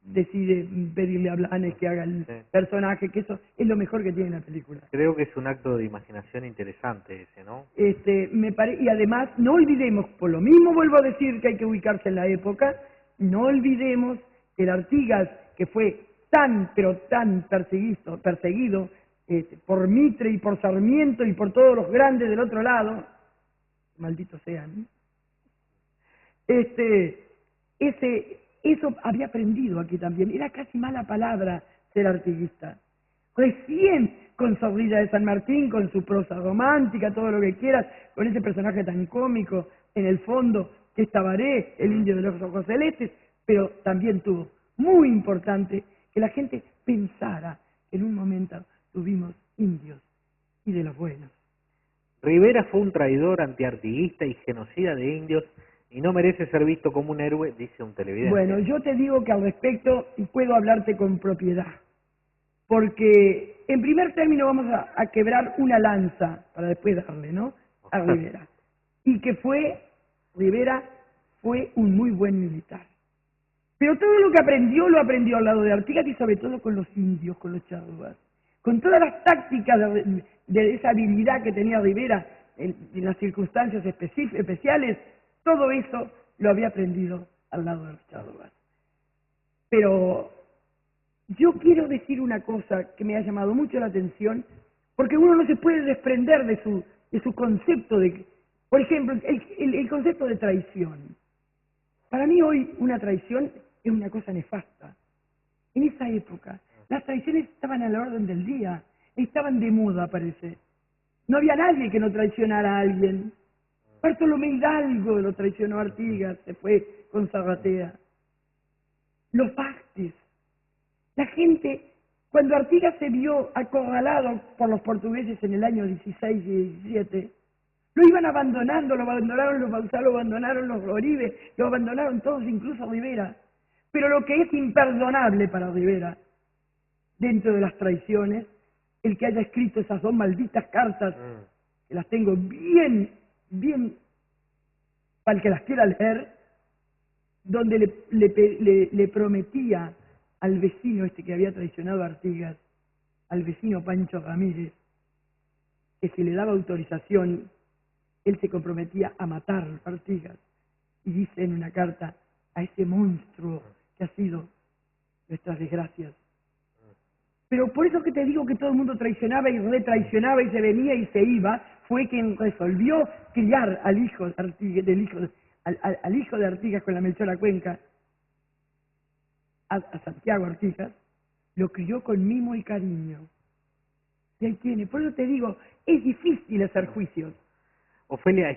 decide pedirle a Blanes que haga el personaje, que eso es lo mejor que tiene la película. Creo que es un acto de imaginación interesante ese, ¿no? Y además, no olvidemos, por lo mismo vuelvo a decir que hay que ubicarse en la época, no olvidemos que el Artigas, que fue pero tan perseguido por Mitre y por Sarmiento y por todos los grandes del otro lado, malditos sean, eso había aprendido aquí también. Era casi mala palabra ser artiguista. Recién con Zorrilla de San Martín, con su prosa romántica, todo lo que quieras, con ese personaje tan cómico, en el fondo, que es Tabaré, el indio de los ojos celestes, pero también tuvo, muy importante, que la gente pensara que en un momento tuvimos indios y de los buenos. Rivera fue un traidor antiartiguista y genocida de indios y no merece ser visto como un héroe, dice un televidente. Bueno, yo te digo que al respecto puedo hablarte con propiedad, porque en primer término vamos a quebrar una lanza para después darle, ¿no?, a Rivera, y que Rivera fue un muy buen militar. Pero todo lo que aprendió, lo aprendió al lado de Artigas y sobre todo con los indios, con los charrúas. Con todas las tácticas de esa habilidad que tenía Rivera en las circunstancias especiales, todo eso lo había aprendido al lado de los charrúas. Pero yo quiero decir una cosa que me ha llamado mucho la atención, porque uno no se puede desprender de su concepto de, por ejemplo, el concepto de traición. Para mí hoy una traición es una cosa nefasta. En esa época las traiciones estaban a la orden del día, estaban de moda, parece. No había nadie que no traicionara a alguien. Bartolomé Hidalgo lo traicionó a Artigas, se fue con Zarratea. Los Bastis. La gente, cuando Artigas se vio acorralado por los portugueses en el año 16 y 17, lo iban abandonando, lo abandonaron los Bauzá, lo abandonaron los Oribe, lo abandonaron todos, incluso Rivera. Pero lo que es imperdonable para Rivera, dentro de las traiciones, el que haya escrito esas dos malditas cartas, que las tengo bien, para el que las quiera leer, donde le prometía al vecino este que había traicionado a Artigas, al vecino Pancho Ramírez, que si le daba autorización, él se comprometía a matar a Artigas. Y dice en una carta a ese monstruo que ha sido nuestras desgracias. Pero por eso que te digo que todo el mundo traicionaba y retraicionaba y se venía y se iba, fue quien resolvió criar al hijo de Artigas, al hijo de Artigas con la Melchora Cuenca, a Santiago Artigas, lo crió con mimo y cariño. Y ahí tiene. Por eso te digo, es difícil hacer juicios. Ofelia,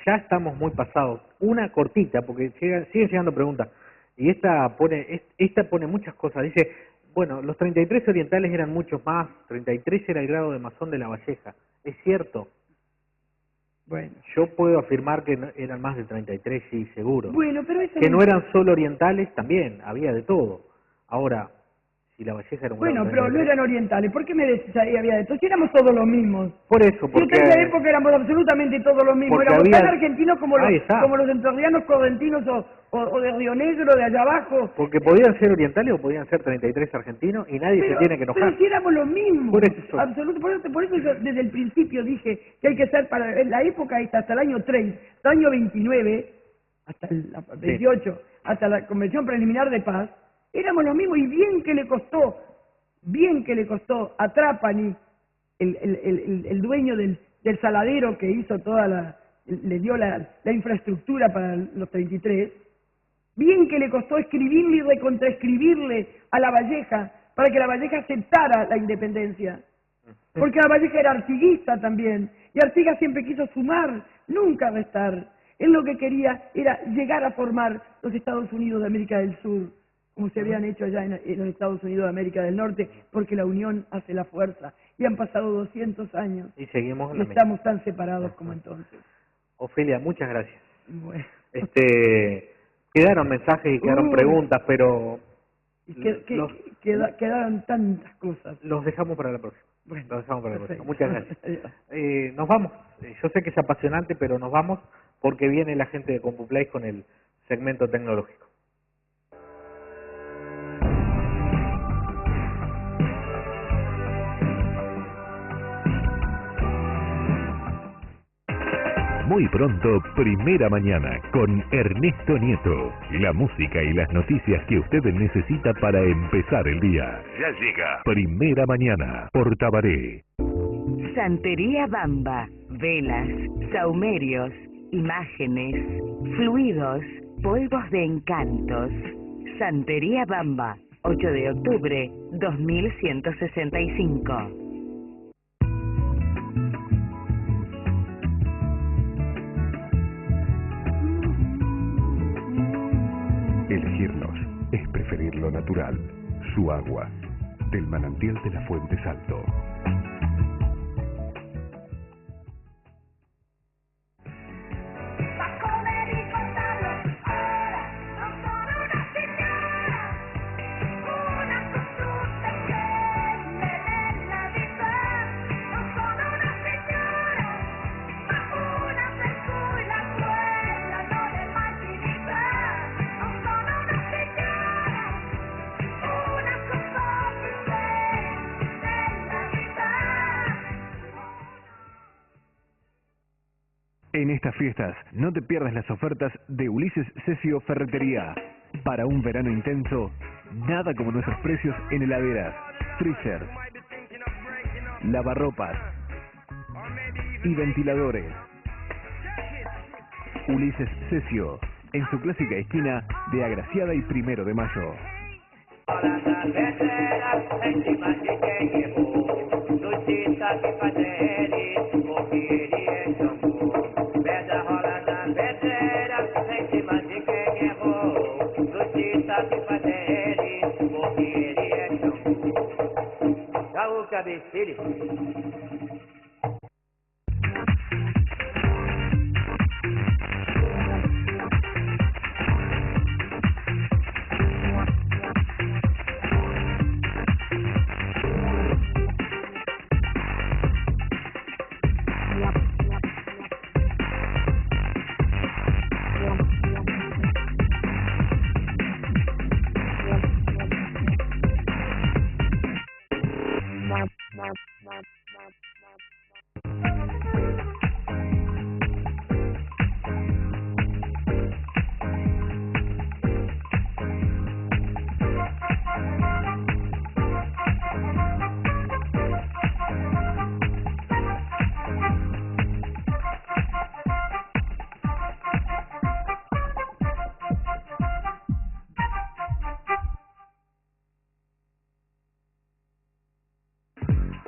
ya estamos muy pasados. Una cortita, porque siguen llegando preguntas. Y esta pone muchas cosas. Dice, bueno, los 33 orientales eran muchos más. 33 era el grado de masón de La Valleja. ¿Es cierto? Bueno. Yo puedo afirmar que eran más de 33, sí, seguro. Bueno, pero eso que no eran solo orientales, también, había de todo. Ahora, si La Valleja era un bueno, grado pero 33, no eran orientales. ¿Por qué me decís ahí había de todo? Si éramos todos los mismos. Por eso, porque... Si en esa época éramos absolutamente todos los mismos. Éramos tan argentinos como los entrerrianos correntinos o de Río Negro, de allá abajo. Porque podían ser orientales o podían ser 33 argentinos y nadie se tiene que enojar. Pero si éramos los mismos. Por eso. Absoluto, por eso yo desde el principio dije que hay que ser para la época esta, hasta el año 30, hasta el año 29, hasta el 28, hasta la Convención Preliminar de Paz, éramos los mismos y bien que le costó a Trapani, el dueño del saladero que hizo le dio la infraestructura para los 33, bien que le costó escribirle y recontraescribirle a La Valleja para que La Valleja aceptara la independencia. Porque La Valleja era artiguista también, y Artigas siempre quiso sumar, nunca restar. Él lo que quería era llegar a formar los Estados Unidos de América del Sur, como se habían hecho allá en los Estados Unidos de América del Norte, porque la unión hace la fuerza. Y han pasado 200 años y seguimos y estamos tan separados como entonces. Ofelia, muchas gracias. Bueno. Quedaron mensajes y quedaron preguntas, pero quedaron tantas cosas. Los dejamos para la próxima. Bueno, los dejamos para la próxima. perfecto. Muchas gracias. Nos vamos. Yo sé que es apasionante, pero nos vamos porque viene la gente de CompuPlay con el segmento tecnológico. Muy pronto, Primera Mañana, con Ernesto Nieto. La música y las noticias que usted necesita para empezar el día. Ya llega Primera Mañana, por Tabaré. Santería Bamba. Velas, saumerios, imágenes, fluidos, polvos de encantos. Santería Bamba. 8 de octubre, 2165. Elegirnos es preferir lo natural, su agua, del manantial de la Fuente Salto. En estas fiestas, no te pierdas las ofertas de Ulises Cesio Ferretería. Para un verano intenso, nada como nuestros precios en heladeras, freezers, lavarropas y ventiladores. Ulises Cesio, en su clásica esquina de Agraciada y 1 de Mayo.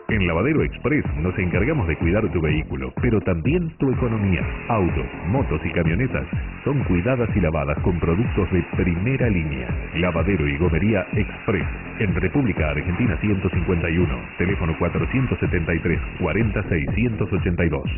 En Lavadero Express nos encargamos de cuidar tu vehículo, pero también tu economía. Autos, motos y camionetas son cuidadas y lavadas con productos de primera línea. Lavadero y Gomería Express, en República Argentina 151, teléfono 473 40 682.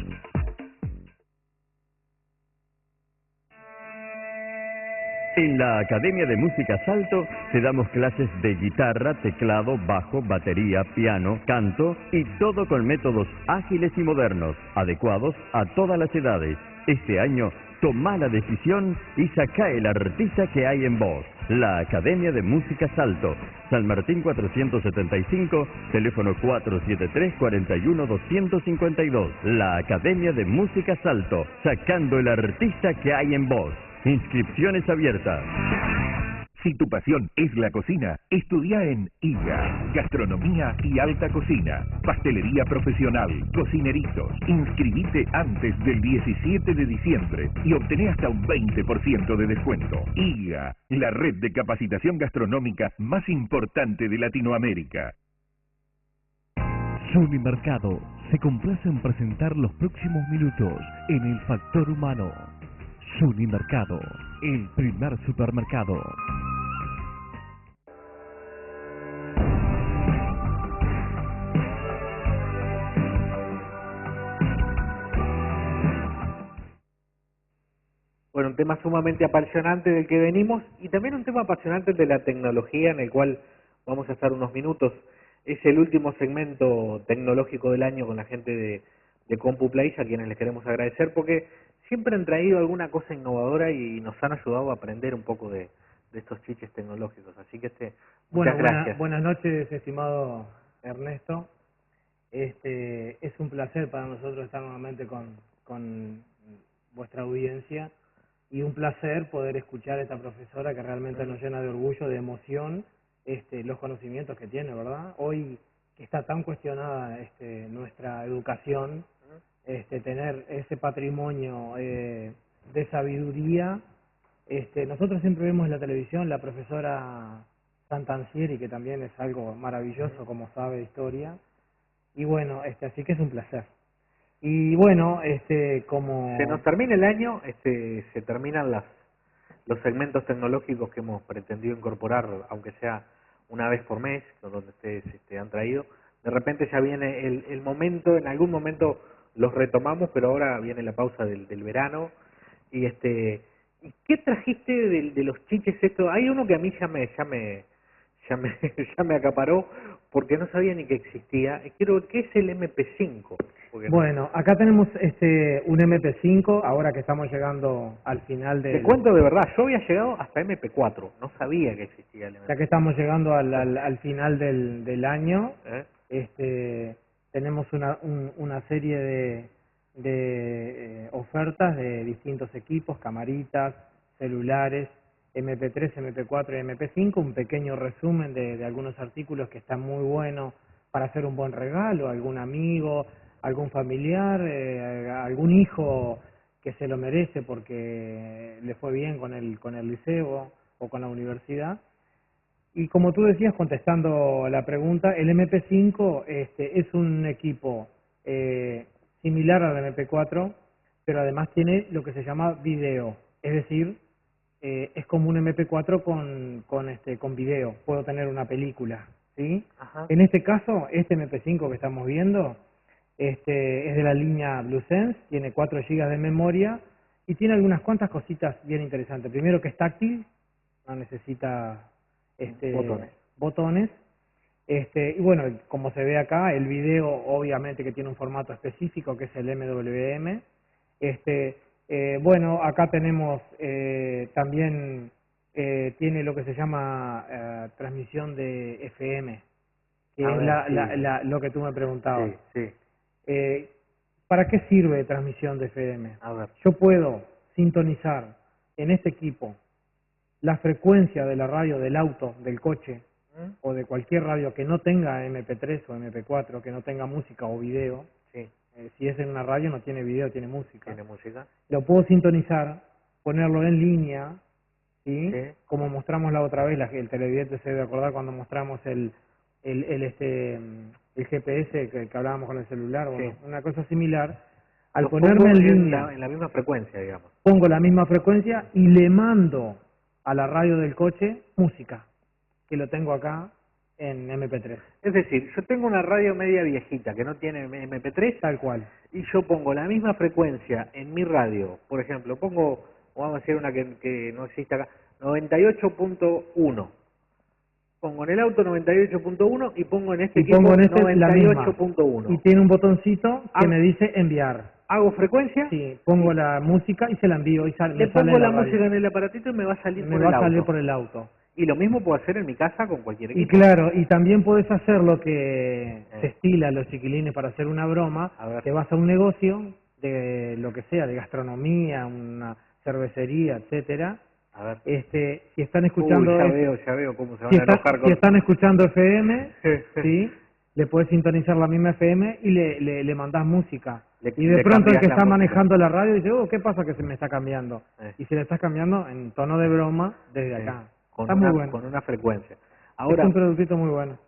En la Academia de Música Salto te damos clases de guitarra, teclado, bajo, batería, piano, canto y todo con métodos ágiles y modernos, adecuados a todas las edades. Este año, toma la decisión y saca el artista que hay en vos. La Academia de Música Salto, San Martín 475, teléfono 473-41-252. La Academia de Música Salto, sacando el artista que hay en vos. Inscripciones abiertas. Si tu pasión es la cocina, estudia en IGA, Gastronomía y Alta Cocina, Pastelería Profesional, Cocineritos. Inscribite antes del 17 de diciembre y obtené hasta un 20% de descuento. IGA, la red de capacitación gastronómica más importante de Latinoamérica. Sunimercado se complace en presentar los próximos minutos en el Factor Humano. Sunimercado, el primer supermercado. Bueno, un tema sumamente apasionante del que venimos y también un tema apasionante de la tecnología en el cual vamos a estar unos minutos. Es el último segmento tecnológico del año con la gente de CompuPlay, a quienes les queremos agradecer porque siempre han traído alguna cosa innovadora y nos han ayudado a aprender un poco de estos chiches tecnológicos. Así que muchas gracias. Buenas noches, estimado Ernesto. Es un placer para nosotros estar nuevamente con vuestra audiencia y un placer poder escuchar a esta profesora que realmente nos llena de orgullo, de emoción, los conocimientos que tiene, ¿verdad? Hoy que está tan cuestionada nuestra educación, tener ese patrimonio de sabiduría. Nosotros siempre vemos en la televisión la profesora Santancieri, que también es algo maravilloso, como sabe de historia, y bueno, así que es un placer. Y bueno, como... Se nos termina el año, se terminan los segmentos tecnológicos que hemos pretendido incorporar, aunque sea una vez por mes, donde ustedes han traído. De repente ya viene el momento, en algún momento los retomamos, pero ahora viene la pausa del verano. Y ¿qué trajiste de los chiches esto? Hay uno que a mí ya me acaparó porque no sabía ni que existía. ¿Qué es el MP5? Bueno, acá tenemos un MP5, ahora que estamos llegando al final del... Te cuento de verdad, yo había llegado hasta MP4, no sabía que existía el MP5. Ya que estamos llegando al final del año, tenemos una serie de ofertas de distintos equipos, camaritas, celulares, MP3, MP4 y MP5, un pequeño resumen de algunos artículos que están muy buenos para hacer un buen regalo a algún amigo, algún familiar, algún hijo que se lo merece porque le fue bien con el liceo o con la universidad. Y como tú decías, contestando la pregunta, el MP5 es un equipo similar al MP4, pero además tiene lo que se llama video, es decir, es como un MP4 con video, puedo tener una película, ¿sí? Ajá. En este caso, este MP5 que estamos viendo, es de la línea BlueSense, tiene 4 GB de memoria y tiene algunas cuantas cositas bien interesantes. Primero que es táctil, no necesita botones. Y bueno, como se ve acá, el video obviamente que tiene un formato específico que es el MWM. Bueno, acá tenemos también tiene lo que se llama transmisión de FM, que es lo que tú me preguntabas. Sí. ¿Para qué sirve transmisión de FM? A ver. Yo puedo sintonizar en este equipo la frecuencia de la radio del auto, del coche, o de cualquier radio que no tenga MP3 o MP4, que no tenga música o video. Sí. Si es en una radio no tiene video, tiene música. Tiene música. Lo puedo sintonizar, ponerlo en línea, ¿sí? Sí. Como mostramos la otra vez, el televidente se debe acordar cuando mostramos el GPS que hablábamos con el celular, bueno, Sí. una cosa similar. Al Lo ponerme pongo en línea, en la misma frecuencia, digamos. pongo la misma frecuencia y le mando a la radio del coche música, que lo tengo acá en MP3. Es decir, yo tengo una radio media viejita que no tiene MP3, Tal cual. y yo pongo la misma frecuencia en mi radio. Por ejemplo, pongo, vamos a decir una que no existe acá, 98.1. Pongo en el auto 98.1 y pongo en este equipo Pongo en este la misma. 98.1. Y tiene un botoncito que Ah. me dice enviar. ¿Hago frecuencia? Sí, pongo la música y se la envío y Le me sale pongo en la radio. música en el aparatito y me va a salir Me por va el a salir auto. por el auto. Y lo mismo puedo hacer en mi casa con cualquier Y equipo. claro, y también puedes hacer lo que se estila a los chiquilines para hacer una broma, A ver. que vas a un negocio de lo que sea, de gastronomía, una cervecería, etcétera. A ver. Si están escuchando Ya veo cómo se van si, a enojar con... si están escuchando FM, ¿sí? Le puedes sintonizar la misma FM y le mandás música. Y de le pronto el cambias que la está música. manejando la radio dice, ¿qué pasa que se me está cambiando? Eh. Y se le está cambiando en tono de broma desde Sí, acá. con Está una, muy bueno. con una frecuencia. Es Ahora, un productito muy bueno.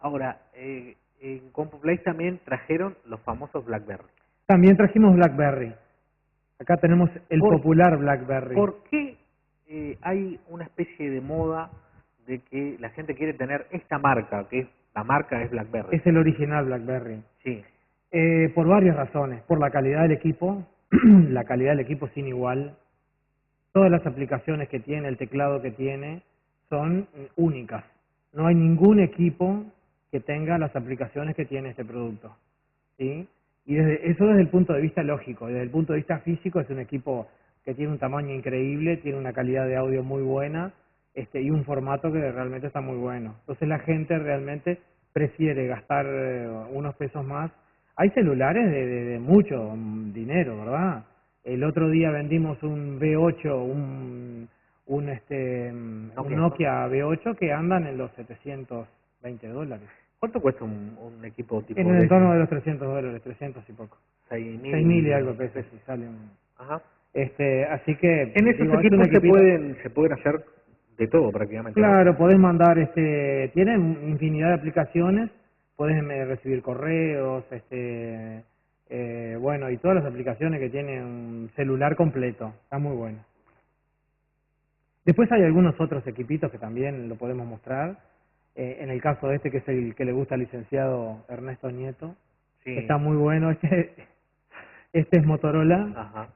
En CompuPlay también trajeron los famosos BlackBerry. También trajimos BlackBerry. Acá tenemos el Por- popular BlackBerry. ¿Por qué hay una especie de moda de que la gente quiere tener esta marca, la marca es BlackBerry? Es el original BlackBerry. Sí. Por varias razones. Por la calidad del equipo, la calidad del equipo sin igual. Todas las aplicaciones que tiene, el teclado que tiene, son únicas. No hay ningún equipo que tenga las aplicaciones que tiene este producto. ¿Sí? Y eso desde el punto de vista lógico. Desde el punto de vista físico es un equipo que tiene un tamaño increíble, tiene una calidad de audio muy buena, y un formato que realmente está muy bueno. Entonces la gente realmente prefiere gastar unos pesos más. Hay celulares de mucho dinero, ¿verdad? El otro día vendimos un V8, un Nokia V8 que andan en los $720. ¿Cuánto cuesta un equipo tipo En el entorno de los $300, 300 y poco. 6.000 y algo pesos si salen. Ajá. Así que En esos digo, es un equipos equipito- se pueden hacer de todo prácticamente. ¿no? Claro, podés mandar, tienen infinidad de aplicaciones, podés recibir correos, bueno, y todas las aplicaciones que tiene un celular completo, está muy bueno. Después hay algunos otros equipitos que también lo podemos mostrar, en el caso de este que es el que le gusta al licenciado Ernesto Nieto, Sí. está muy bueno, este es Motorola, Ajá.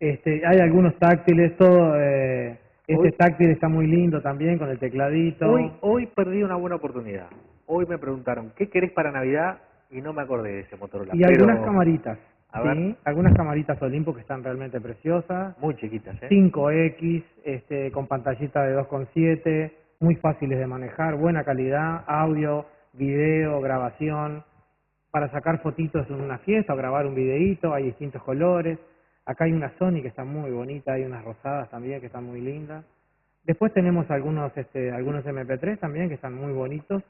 hay algunos táctiles, todo, Hoy- táctil está muy lindo también con el tecladito. Hoy perdí una buena oportunidad. Hoy me preguntaron, ¿qué querés para Navidad? Y no me acordé de ese Motorola. Y pero algunas camaritas, A ver. ¿sí? Algunas camaritas Olimpo que están realmente preciosas, Muy chiquitas, ¿eh? 5X, con pantallita de 2,7, muy fáciles de manejar, buena calidad, audio, video, grabación, para sacar fotitos en una fiesta o grabar un videíto, hay distintos colores. Acá hay una Sony que está muy bonita, hay unas rosadas también que están muy lindas. Después tenemos algunos MP3 también que están muy bonitos.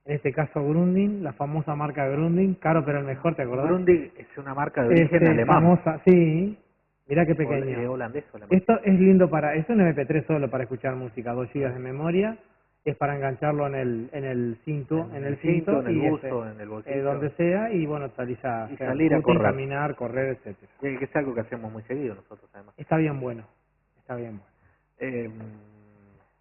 En este caso Grundig, la famosa marca Grundig, caro pero el mejor, ¿te acordás? Grundig es una marca de origen alemán. Famosa, sí. Mirá qué pequeño. Holandés solamente. Esto es lindo es un MP3 solo para escuchar música, 2 GB de memoria. Es para engancharlo en el cinto, en el busto, en el bolsillo, donde sea, y bueno, salir a correr, caminar, correr, etcétera. Que es algo que hacemos muy seguido nosotros además. Está bien bueno.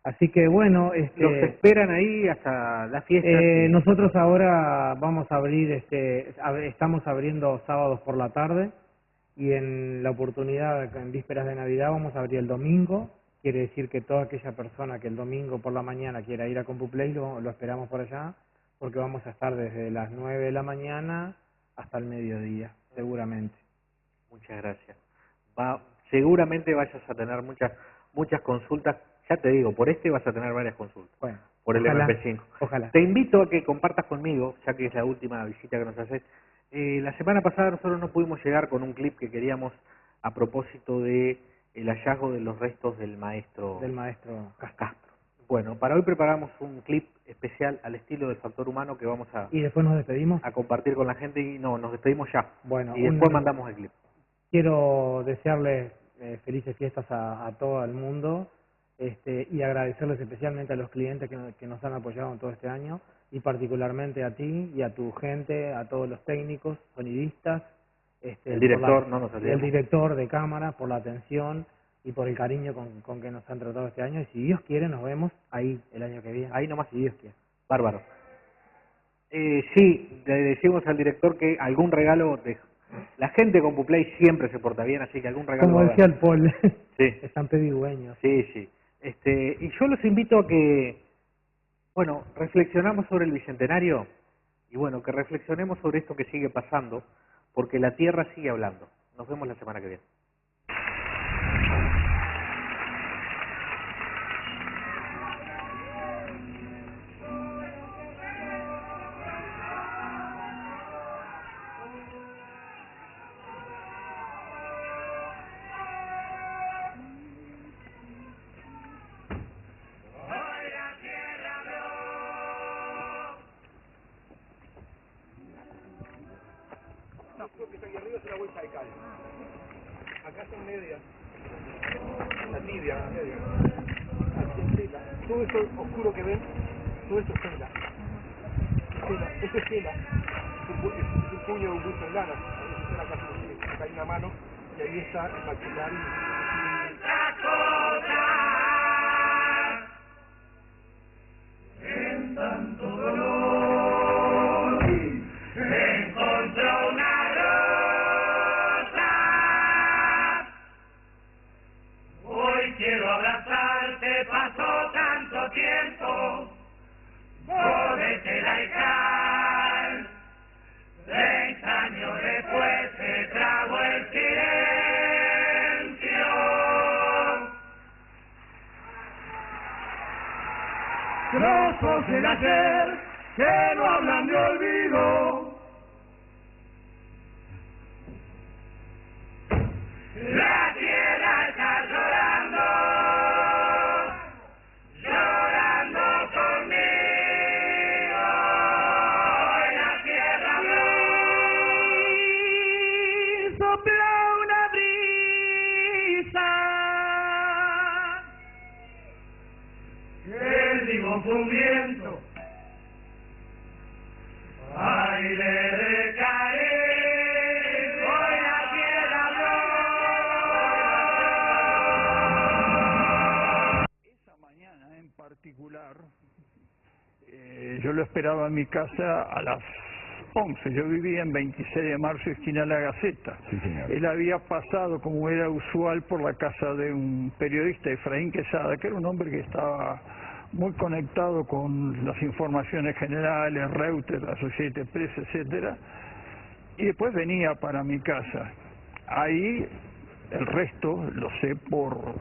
Así que bueno, los esperan ahí hasta la fiesta. Nosotros ahora vamos a abrir, estamos abriendo sábados por la tarde, y en la oportunidad, en vísperas de Navidad, vamos a abrir el domingo. Quiere decir que toda aquella persona que el domingo por la mañana quiera ir a CompuPlay, lo esperamos por allá, porque vamos a estar desde las 9 de la mañana hasta el mediodía, seguramente. Muchas gracias. Seguramente vayas a tener muchas consultas. Ya te digo, por vas a tener varias consultas. Bueno, por el ojalá, MP5. Ojalá. Te invito a que compartas conmigo, ya que es la última visita que nos haces. La semana pasada nosotros no pudimos llegar con un clip que queríamos a propósito de el hallazgo de los restos del maestro Castro. Bueno, para hoy preparamos un clip especial al estilo del Factor Humano que vamos a... ¿Y después nos despedimos? A compartir con la gente y nos despedimos ya. Bueno, y después mandamos el clip. Quiero desearles felices fiestas a todo el mundo, y agradecerles especialmente a los clientes que nos han apoyado en todo este año, y particularmente a ti y a tu gente, a todos los técnicos, sonidistas, el director, no nos olvidemos. El director de cámara, por la atención y por el cariño con que nos han tratado este año. Y si Dios quiere, nos vemos ahí el año que viene. Ahí nomás. Si Dios quiere. Bárbaro. Sí, le decimos al director que algún regalo... La gente con CompuPlay siempre se porta bien, así que algún regalo... Como decía el Paul, sí. Están pedigüeños. Sí. Y yo los invito a que, reflexionamos sobre el Bicentenario y que reflexionemos sobre esto que sigue pasando, porque la Tierra sigue hablando. Nos vemos la semana que viene. Acá son medias, la tibia, aquí en tela. Todo eso oscuro que ven, todo eso es tela. Eso es tela. Es un puño de un bulto en lana. Acá hay una mano y ahí está el maxilar En tanto dolor encontró una quiero abrazarte, pasó tanto tiempo, podete dejar. 30 años después se tragó el silencio. Trozos del ayer que no hablan de olvido. La tierra está llorando, llorando conmigo. La tierra y sopla una brisa. El vivo fue un viento, aire de cariño. Particular, yo lo esperaba en mi casa a las 11. Yo vivía en 26 de marzo, esquina La Gaceta. Sí, señor. Él había pasado, como era usual, por la casa de un periodista, Efraín Quesada, que era un hombre que estaba muy conectado con las informaciones generales, Reuters, Associated Press, etcétera, y después venía para mi casa. Ahí el resto lo sé por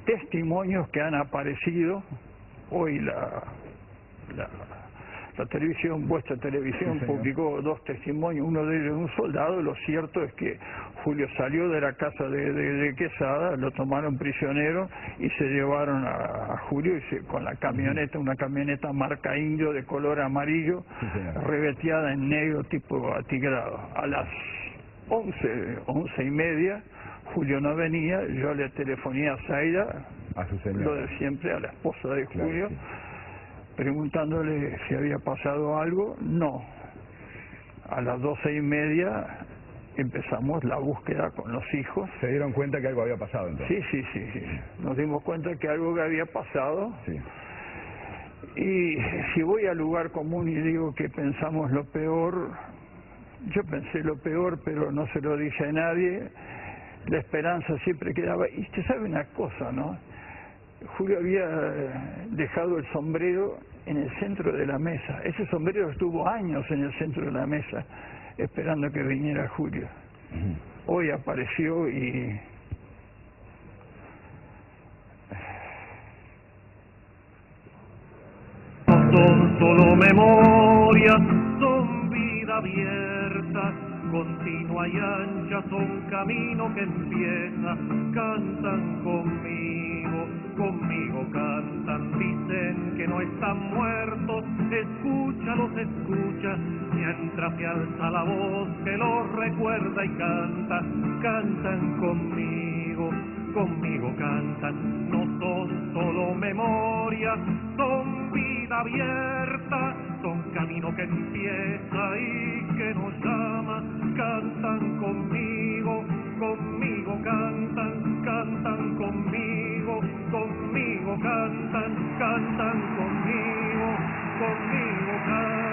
testimonios que han aparecido. Hoy la televisión, vuestra televisión, publicó 2 testimonios, uno de ellos un soldado. Lo cierto es que Julio salió de la casa de Quesada, lo tomaron prisionero y se llevaron a Julio con la camioneta, una camioneta marca Indio de color amarillo, reveteada en negro tipo atigrado. A las 11:30, Julio no venía, yo le telefoné a Zaida, a su señora, lo de siempre, a la esposa de Julio, preguntándole si había pasado algo. No. A las 12:30 empezamos la búsqueda con los hijos. ¿Se dieron cuenta que algo había pasado entonces? Sí. Nos dimos cuenta que algo había pasado. Sí. Y si voy al lugar común y digo que pensamos lo peor, yo pensé lo peor, pero no se lo dije a nadie. La esperanza siempre quedaba. Y usted sabe una cosa, ¿no? Julio había dejado el sombrero en el centro de la mesa. Ese sombrero estuvo años en el centro de la mesa, esperando que viniera Julio. Hoy apareció y... Son solo memorias, son vida abierta, continua y ancha, son camino que empieza. Cantan conmigo cantan, dicen que no están muertos. Escúchalos, escucha, mientras se alza la voz que los recuerda y canta. Cantan conmigo cantan, no son solo memorias, son vida abierta, son camino que empieza y que nos llama. Cantan conmigo cantan, cantan conmigo cantan, cantan conmigo cantan.